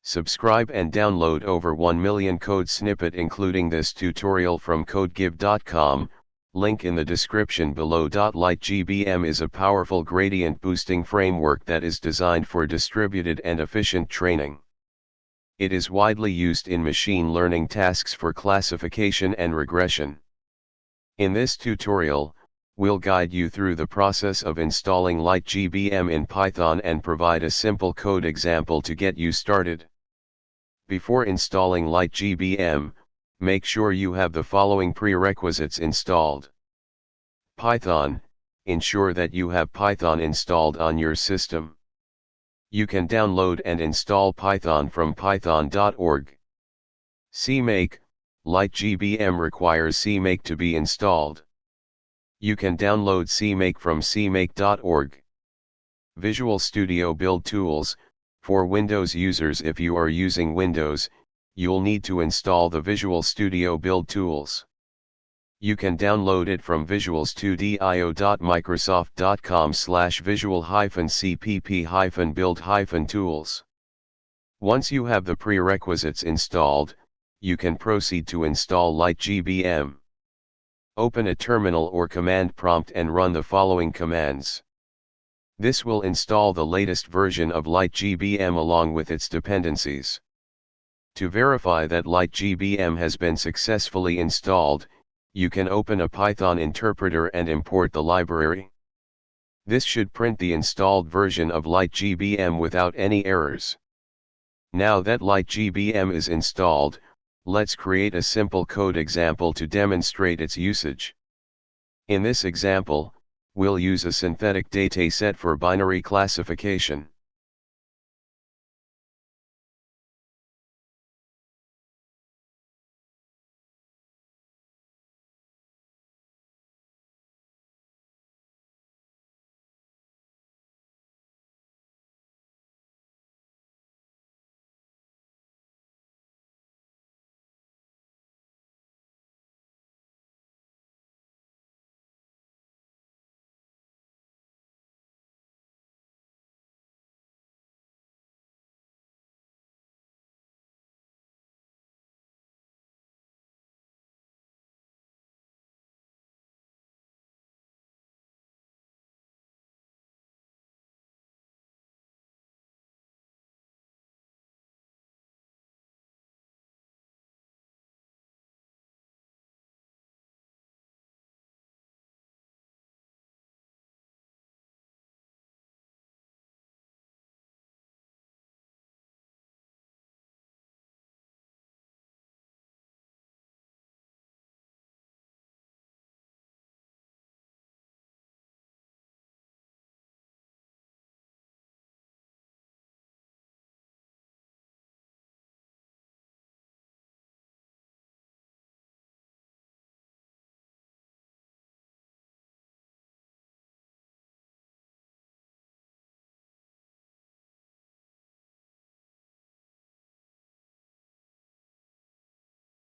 Subscribe and download over 1 million code snippet including this tutorial from codegib.com, link in the description below. LightGBM is a powerful gradient boosting framework that is designed for distributed and efficient training. It is widely used in machine learning tasks for classification and regression. In this tutorial, we'll guide you through the process of installing LightGBM in Python and provide a simple code example to get you started. Before installing LightGBM, make sure you have the following prerequisites installed. Python, ensure that you have Python installed on your system. You can download and install Python from python.org. CMake, LightGBM requires CMake to be installed. You can download CMake from cmake.org. Visual Studio Build Tools, for Windows users. If you are using Windows, you'll need to install the Visual Studio Build Tools. You can download it from visualstudio.microsoft.com/visual-cpp-build-tools. Once you have the prerequisites installed, you can proceed to install LightGBM. Open a terminal or command prompt and run the following commands. This will install the latest version of LightGBM along with its dependencies. To verify that LightGBM has been successfully installed, you can open a Python interpreter and import the library. This should print the installed version of LightGBM without any errors. Now that LightGBM is installed, let's create a simple code example to demonstrate its usage. In this example, we'll use a synthetic dataset for binary classification.